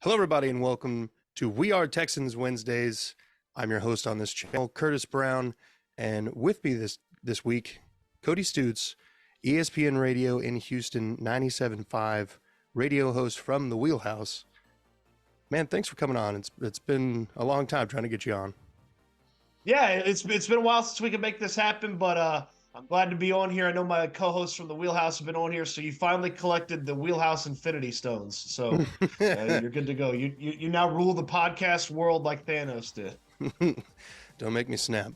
Hello, everybody, and welcome to We Are Texans Wednesdays. I'm your host on this channel, Curtis Brown, and with me this week, Cody Stoots, ESPN Radio in Houston, 97.5, radio host from the Wheelhouse. Man, thanks for coming on. It's been a long time trying to get you on. Yeah, it's been a while since we could make this happen, but I'm glad to be on here. I know my co-hosts from the Wheelhouse have been on here, so you finally collected the Wheelhouse Infinity Stones. So you're good to go. You now rule the podcast world like Thanos did. Don't make me snap.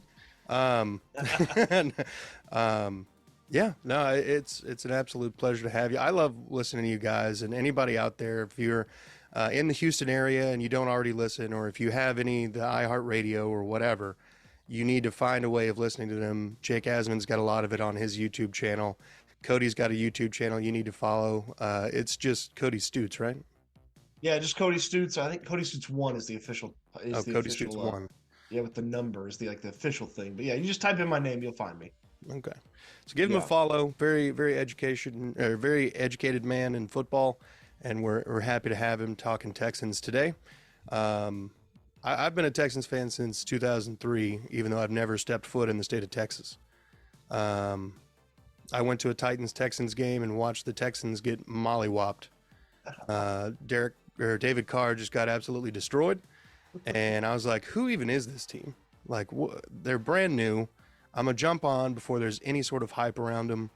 Yeah, no, it's an absolute pleasure to have you. I love listening to you guys, and anybody out there, if you're in the Houston area and you don't already listen, or if you have the iHeartRadio or whatever, you need to find a way of listening to them. Jake Asman's got a lot of it on his YouTube channel. Cody's got a YouTube channel you need to follow. It's just Cody Stoots, right? Yeah, just Cody Stoots. I think Cody Stoots 1 is the official. Cody Stoots 1. Yeah, with the numbers, the official thing. But yeah, you just type in my name, you'll find me. Okay, so give him a follow. Very very educated man in football, and we're happy to have him talking Texans today. I've been a Texans fan since 2003, even though I've never stepped foot in the state of Texas. I went to a Titans-Texans game and watched the Texans get mollywopped. David Carr just got absolutely destroyed, and I was like, who even is this team? Like, they're brand new. I'm going to jump on before there's any sort of hype around them,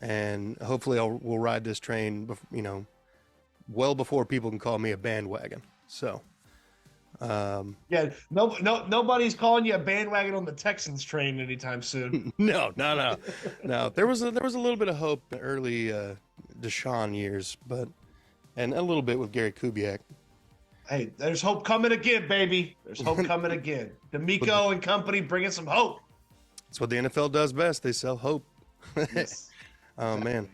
and hopefully we'll ride this train, well before people can call me a bandwagon. So... yeah, nobody's calling you a bandwagon on the Texans train anytime soon. No. There was a little bit of hope in the early Deshaun years, and a little bit with Gary Kubiak. Hey, there's hope coming again, baby. There's hope coming again. D'Amico and company bringing some hope. That's what the NFL does best. They sell hope. Yes. Oh man.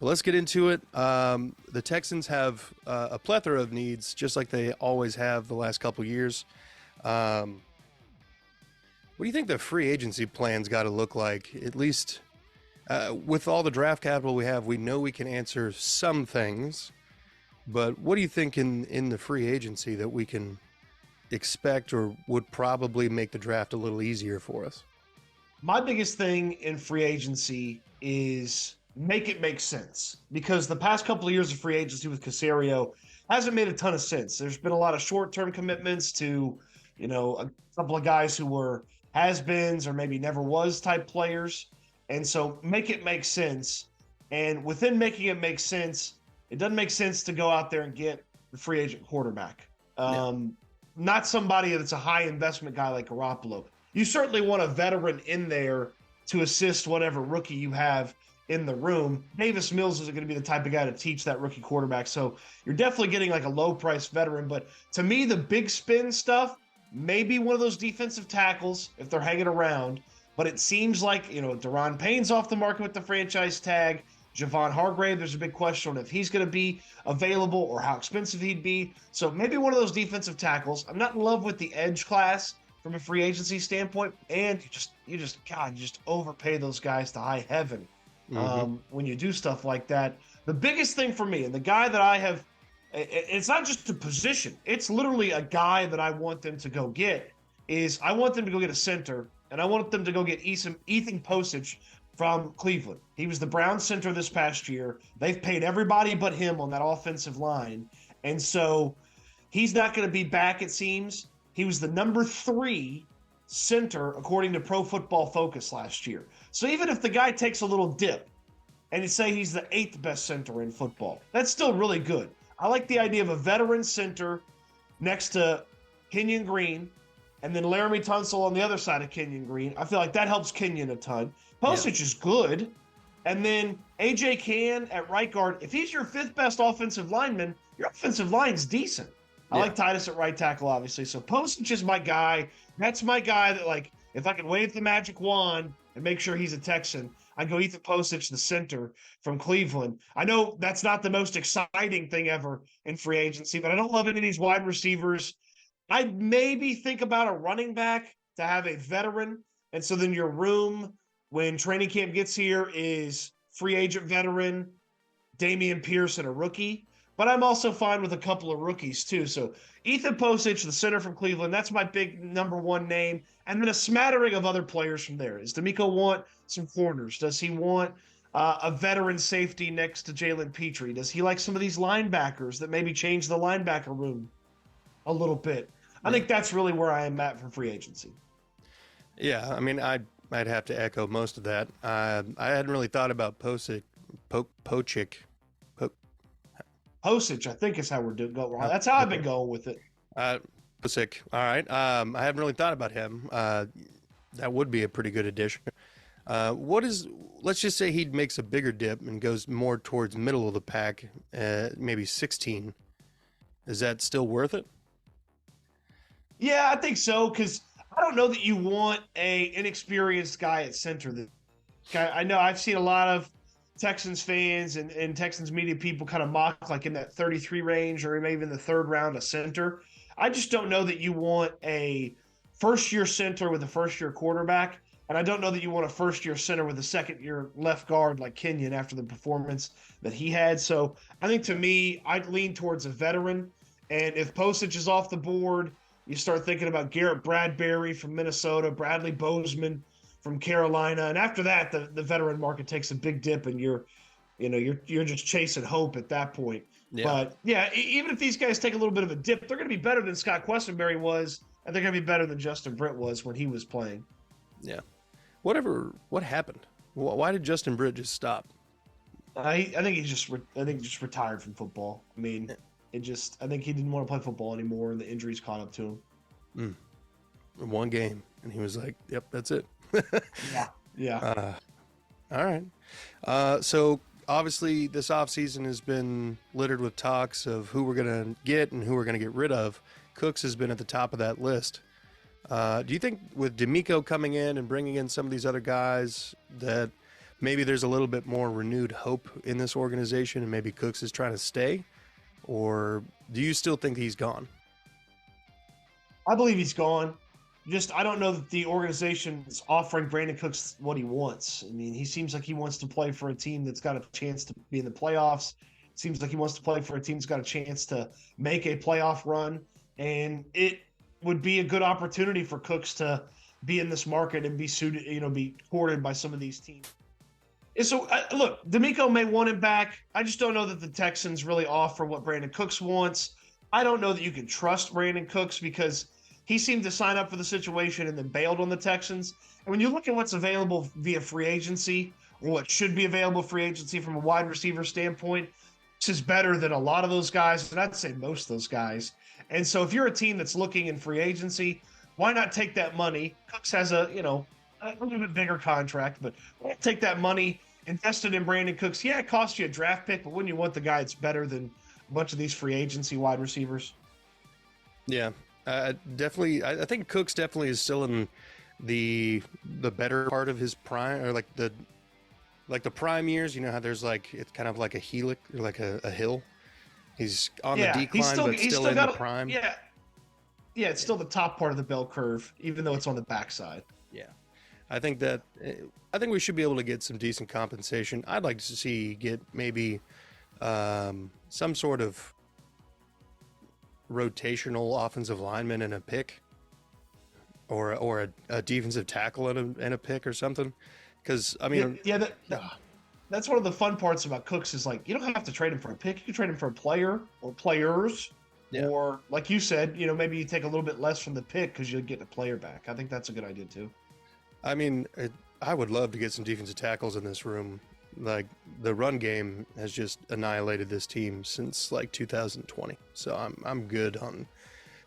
Well, let's get into it. The Texans have a plethora of needs, just like they always have the last couple of years. What do you think the free agency plan's got to look like? At least with all the draft capital we have, we know we can answer some things. But what do you think in the free agency that we can expect or would probably make the draft a little easier for us? My biggest thing in free agency is make it make sense, because the past couple of years of free agency with Caserio hasn't made a ton of sense. There's been a lot of short-term commitments to, a couple of guys who were has-beens or maybe never was type players. And so make it make sense. And within making it make sense, it doesn't make sense to go out there and get the free agent quarterback. Not somebody that's a high investment guy like Garoppolo. You certainly want a veteran in there to assist whatever rookie you have in the room. Davis Mills is going to be the type of guy to teach that rookie quarterback. So you're definitely getting like a low price veteran. But to me, the big spin stuff, maybe one of those defensive tackles if they're hanging around. But it seems like, Daron Payne's off the market with the franchise tag. Javon Hargrave, there's a big question on if he's going to be available or how expensive he'd be. So maybe one of those defensive tackles. I'm not in love with the edge class from a free agency standpoint. And you just overpay those guys to high heaven. When you do stuff like that. The biggest thing for me, and the guy that I have, it's not just a position, it's literally a guy that I want them to go get, is I want them to go get a center, and I want them to go get Ethan Posich from Cleveland. He was the Browns center this past year. They've paid everybody but him on that offensive line, and so he's not going to be back, it seems. He was the number 3 center according to Pro Football Focus last year. So even if the guy takes a little dip and you say he's the 8th best center in football, that's still really good. I like the idea of a veteran center next to Kenyon Green and then Laramie Tunsil on the other side of Kenyon Green. I feel like that helps Kenyon a ton. Posich is good. And then A.J. Cann at right guard. If he's your 5th best offensive lineman, your offensive line's decent. I like Titus at right tackle, obviously. So Posich is my guy. That's my guy that, like, if I can wave the magic wand and make sure he's a Texan, I'd go Ethan Posich, the center from Cleveland. I know that's not the most exciting thing ever in free agency, but I don't love any of these wide receivers. I'd maybe think about a running back to have a veteran. And so then your room, when training camp gets here, is free agent veteran, Dameon Pierce, and a rookie. but I'm also fine with a couple of rookies too. So Ethan Posich, the center from Cleveland, that's my big number one name. And then a smattering of other players from there. Does D'Amico want some corners? Does he want a veteran safety next to Jalen Petrie? Does he like some of these linebackers that maybe change the linebacker room a little bit? I think that's really where I am at for free agency. Yeah, I mean, I'd have to echo most of that. I hadn't really thought about Posick, Pochik. Posich, I think is how we're doing. That's how I've been going with it. Posick. All right. I haven't really thought about him. That would be a pretty good addition. Let's just say he makes a bigger dip and goes more towards middle of the pack, maybe 16. Is that still worth it? Yeah, I think so, because I don't know that you want a inexperienced guy at center. I know I've seen a lot of Texans fans and Texans media people kind of mock like in that 33 range or maybe in the third round a center. I just don't know that you want a first-year center with a first-year quarterback, and I don't know that you want a first-year center with a second-year left guard like Kenyon after the performance that he had. So I think to me, I'd lean towards a veteran, and if Postage is off the board, you start thinking about Garrett Bradbury from Minnesota, Bradley Bozeman from Carolina, and after that, the veteran market takes a big dip, and you're just chasing hope at that point. Yeah. But yeah, even if these guys take a little bit of a dip, they're going to be better than Scott Questenberry was, and they're going to be better than Justin Britt was when he was playing. Yeah. What happened? Why did Justin Britt just stop? I think he just retired from football. I mean, I think he didn't want to play football anymore, and the injuries caught up to him. One game, and he was like, "Yep, that's it." Yeah. All right. So obviously, this offseason has been littered with talks of who we're going to get and who we're going to get rid of. Cooks has been at the top of that list. Do you think with D'Amico coming in and bringing in some of these other guys that maybe there's a little bit more renewed hope in this organization and maybe Cooks is trying to stay? Or do you still think he's gone? I believe he's gone. I don't know that the organization is offering Brandin Cooks what he wants. I mean, he seems like he wants to play for a team that's got a chance to be in the playoffs. Seems like he wants to play for a team that's got a chance to make a playoff run. And it would be a good opportunity for Cooks to be in this market and be suited, be courted by some of these teams. And so, look, D'Amico may want him back. I just don't know that the Texans really offer what Brandin Cooks wants. I don't know that you can trust Brandin Cooks because he seemed to sign up for the situation and then bailed on the Texans. And when you look at what's available via free agency or what should be available free agency from a wide receiver standpoint, this is better than a lot of those guys, and I'd say most of those guys. And so if you're a team that's looking in free agency, why not take that money? Cooks has a little bit bigger contract, but why not take that money, invest it in Brandin Cooks? Yeah, it costs you a draft pick, but wouldn't you want the guy that's better than a bunch of these free agency wide receivers? Yeah. Definitely, I think Cooks definitely is still in the better part of his prime, or like the prime years. You know how there's it's kind of like a helix or like a hill. He's on the decline, but still in the prime. Yeah, it's still the top part of the bell curve, even though it's on the backside. Yeah, I think we should be able to get some decent compensation. I'd like to get maybe some sort of rotational offensive lineman and a pick, or a defensive tackle and a pick or something. Because I mean, that's one of the fun parts about Cooks is you don't have to trade him for a pick. You can trade him for a player or players, or like you said, maybe you take a little bit less from the pick because you'll get a player back. I think that's a good idea too. I mean, I would love to get some defensive tackles in this room. Like the run game has just annihilated this team since 2020. So I'm good on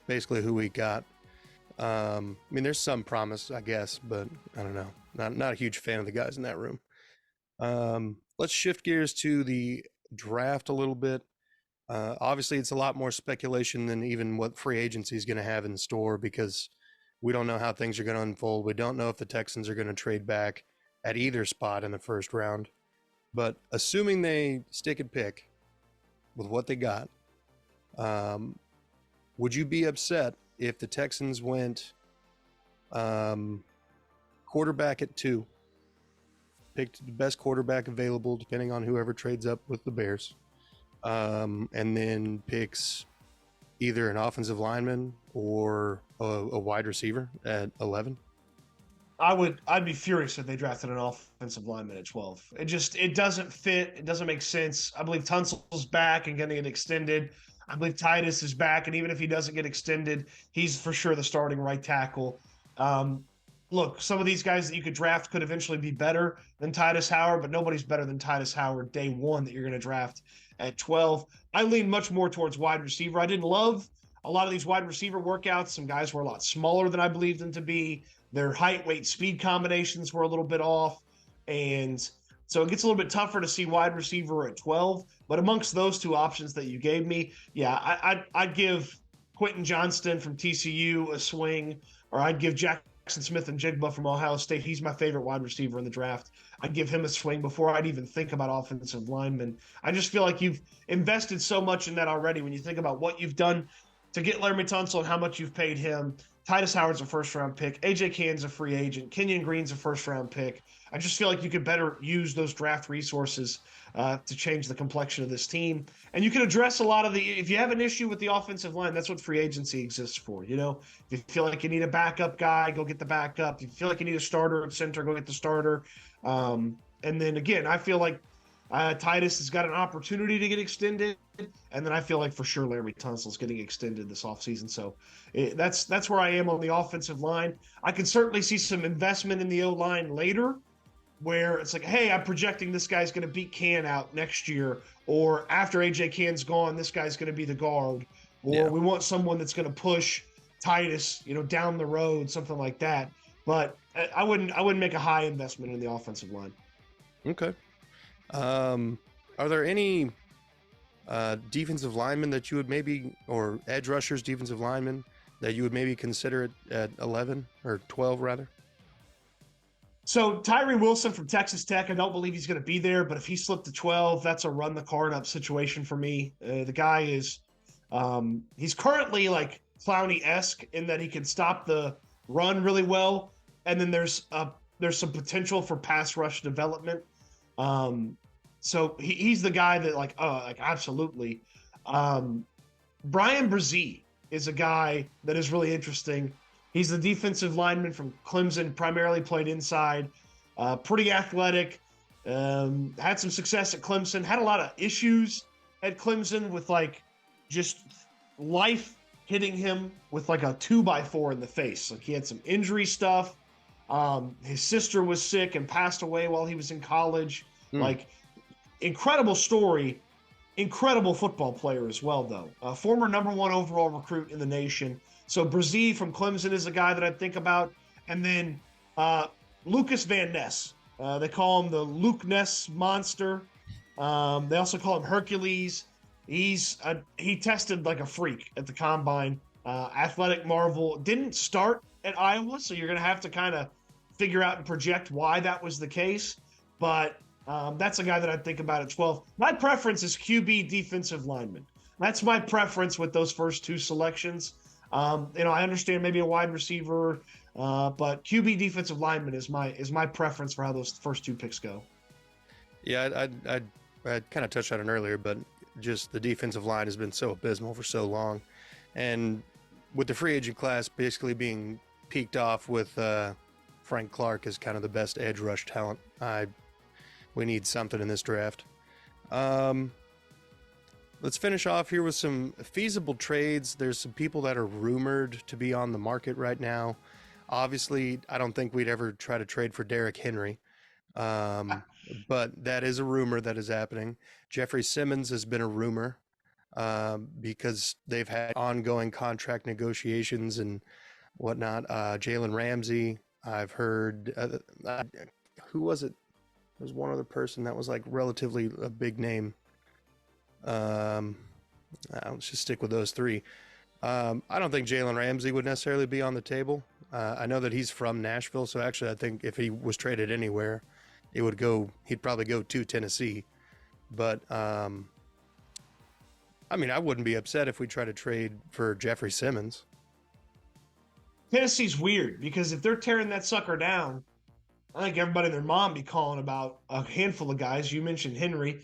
basically who we got. I mean, there's some promise, I guess, but I don't know. Not a huge fan of the guys in that room. Let's shift gears to the draft a little bit. Obviously, it's a lot more speculation than even what free agency is going to have in store because we don't know how things are going to unfold. We don't know if the Texans are going to trade back at either spot in the first round. But assuming they stick and pick with what they got, would you be upset if the Texans went quarterback at 2, picked the best quarterback available, depending on whoever trades up with the Bears, and then picks either an offensive lineman or a wide receiver at 11. I'd be furious if they drafted an offensive lineman at 12. It doesn't fit. It doesn't make sense. I believe Tunsil's back and getting it extended. I believe Titus is back, and even if he doesn't get extended, he's for sure the starting right tackle. Look, some of these guys that you could draft could eventually be better than Titus Howard, but nobody's better than Titus Howard day one that you're going to draft at 12. I lean much more towards wide receiver. I didn't love a lot of these wide receiver workouts. Some guys were a lot smaller than I believed them to be. Their height, weight, speed combinations were a little bit off. And so it gets a little bit tougher to see wide receiver at 12. But amongst those two options that you gave me, yeah, I'd give Quentin Johnston from TCU a swing, or I'd give Jackson Smith and Jigba from Ohio State. He's my favorite wide receiver in the draft. I'd give him a swing before I'd even think about offensive linemen. I just feel like you've invested so much in that already when you think about what you've done to get Laremy Tunsil and how much you've paid him. Titus Howard's a first-round pick. A.J. Cann's a free agent. Kenyon Green's a first-round pick. I just feel like you could better use those draft resources to change the complexion of this team. And you can address a lot of the – if you have an issue with the offensive line, that's what free agency exists for. You know, if you feel like you need a backup guy, go get the backup. If you feel like you need a starter at center, go get the starter. And then, again, I feel like Titus has got an opportunity to get extended, and then I feel like for sure Laremy Tunsil's getting extended this offseason. So that's where I am on the offensive line. I can certainly see some investment in the O-line later where it's like, hey, I'm projecting this guy's going to beat Can out next year, or after A.J. Can's gone, this guy's going to be the guard, or we want someone that's going to push Titus, down the road, something like that. But I wouldn't make a high investment in the offensive line. Okay. Are there any defensive linemen that you would maybe, or edge rushers, defensive linemen that you would maybe consider at 11 or 12 rather? So Tyree Wilson from Texas Tech, I don't believe he's going to be there, but if he slipped to 12, that's a run the card up situation for me. The guy is, he's currently like Clowney-esque in that he can stop the run really well, and then there's some potential for pass rush development. So he's the guy that absolutely. Brian Brzee is a guy that is really interesting. He's the defensive lineman from Clemson, primarily played inside, pretty athletic, had some success at Clemson, had a lot of issues at Clemson with just life hitting him with a 2x4 in the face. Like he had some injury stuff. His sister was sick and passed away while he was in college. Incredible story, incredible football player as well, though. Former #1 overall recruit in the nation. So Brzee from Clemson is a guy that I'd think about. And then Lucas Van Ness. They call him the Luke Ness monster. They also call him Hercules. He tested like a freak at the combine. Athletic marvel. Didn't start at Iowa, so you're going to have to kind of figure out and project why that was the case. But that's a guy that I'd think about at 12. My preference is QB defensive lineman. That's my preference with those first two selections. I understand maybe a wide receiver, but QB defensive lineman is my preference for how those first two picks go. Yeah, I kind of touched on it earlier, but just the defensive line has been so abysmal for so long. And with the free agent class basically being peaked off with Frank Clark as kind of the best edge rush talent, we need something in this draft. Let's finish off here with some feasible trades. There's some people that are rumored to be on the market right now. Obviously, I don't think we'd ever try to trade for Derrick Henry, but that is a rumor that is happening. Jeffrey Simmons has been a rumor because they've had ongoing contract negotiations and whatnot. Jalen Ramsey, I've heard. Who was it? There was one other person that was relatively a big name. Let's just stick with those three. I don't think Jalen Ramsey would necessarily be on the table. I know that he's from Nashville, so actually I think if he was traded anywhere, he'd probably go to Tennessee. But I wouldn't be upset if we try to trade for Jeffrey Simmons. Tennessee's weird because if they're tearing that sucker down, I think everybody and their mom be calling about a handful of guys. You mentioned Henry.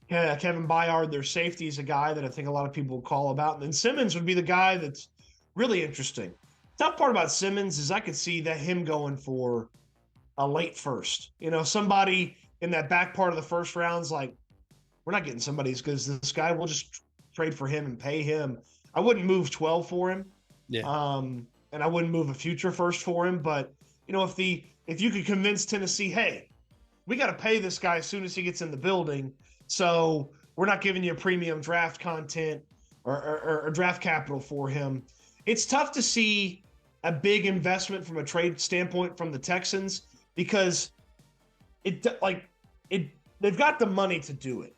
Kevin Byard, their safety, is a guy that I think a lot of people will call about. And then Simmons would be the guy that's really interesting. Tough part about Simmons is I could see that him going for a late first. Somebody in that back part of the first round's like, we're not getting somebody as good as this guy. We'll just trade for him and pay him. I wouldn't move 12 for him. Yeah. And I wouldn't move a future first for him. But, if you could convince Tennessee, hey, we got to pay this guy as soon as he gets in the building. So we're not giving you a premium draft content or draft capital for him. It's tough to see a big investment from a trade standpoint from the Texans because they've got the money to do it.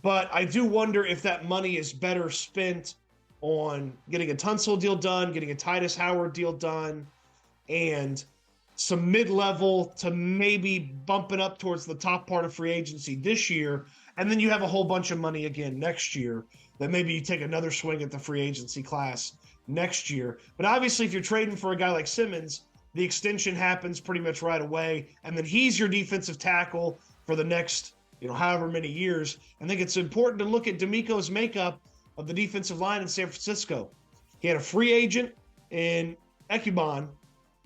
But I do wonder if that money is better spent on getting a Tunsil deal done, getting a Titus Howard deal done, and some mid-level to maybe bump it up towards the top part of free agency this year. And then you have a whole bunch of money again next year that maybe you take another swing at the free agency class next year. But obviously, if you're trading for a guy like Simmons, the extension happens pretty much right away. And then he's your defensive tackle for the next, however many years. I think it's important to look at DeMeco's makeup of the defensive line in San Francisco. He had a free agent in Ekuban,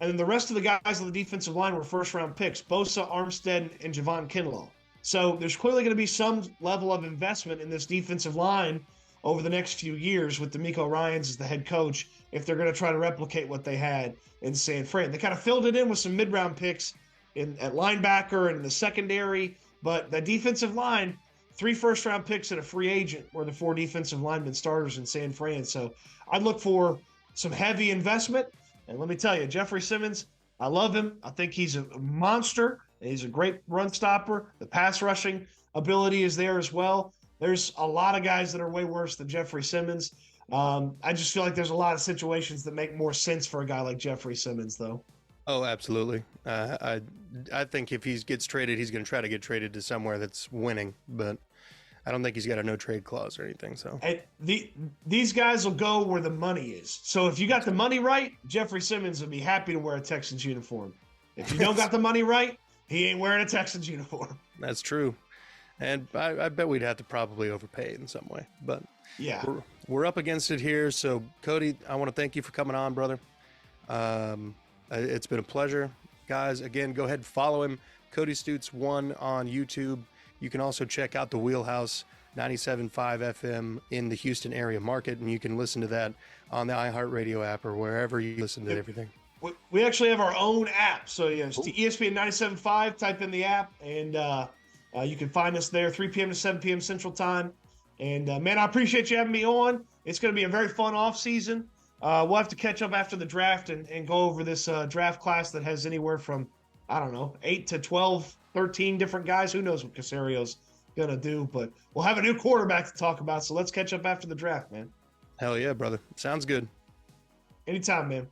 and then the rest of the guys on the defensive line were first-round picks, Bosa, Armstead, and Javon Kinlaw. So there's clearly going to be some level of investment in this defensive line over the next few years with DeMeco Ryans as the head coach if they're going to try to replicate what they had in San Fran. They kind of filled it in with some mid-round picks at linebacker and in the secondary, but that defensive line, 3 first-round picks and a free agent were the 4 defensive lineman starters in San Fran. So I'd look for some heavy investment. And let me tell you, Jeffrey Simmons, I love him. I think he's a monster. He's a great run stopper. The pass rushing ability is there as well. There's a lot of guys that are way worse than Jeffrey Simmons. I just feel like there's a lot of situations that make more sense for a guy like Jeffrey Simmons, though. Oh, absolutely. I think if he gets traded, he's going to try to get traded to somewhere that's winning, but I don't think he's got a no-trade clause or anything. So and these guys will go where the money is. So if you got the money right, Jeffrey Simmons would be happy to wear a Texans uniform. If you don't got the money right, he ain't wearing a Texans uniform. That's true. And I bet we'd have to probably overpay in some way. But yeah, we're up against it here. So, Cody, I want to thank you for coming on, brother. It's been a pleasure. Guys, again, go ahead and follow him, Cody Stoots 1 on YouTube. You can also check out the Wheelhouse 97.5 FM in the Houston area market, and you can listen to that on the iHeartRadio app or wherever you listen to everything. We actually have our own app. So, it's the ESPN 97.5. Type in the app, and you can find us there 3 p.m. to 7 p.m. Central Time. And, man, I appreciate you having me on. It's going to be a very fun offseason. We'll have to catch up after the draft and go over this draft class that has anywhere from, 8 to 12, 13 different guys. Who knows what Casario's going to do, but we'll have a new quarterback to talk about. So let's catch up after the draft, man. Hell yeah, brother. Sounds good. Anytime, man.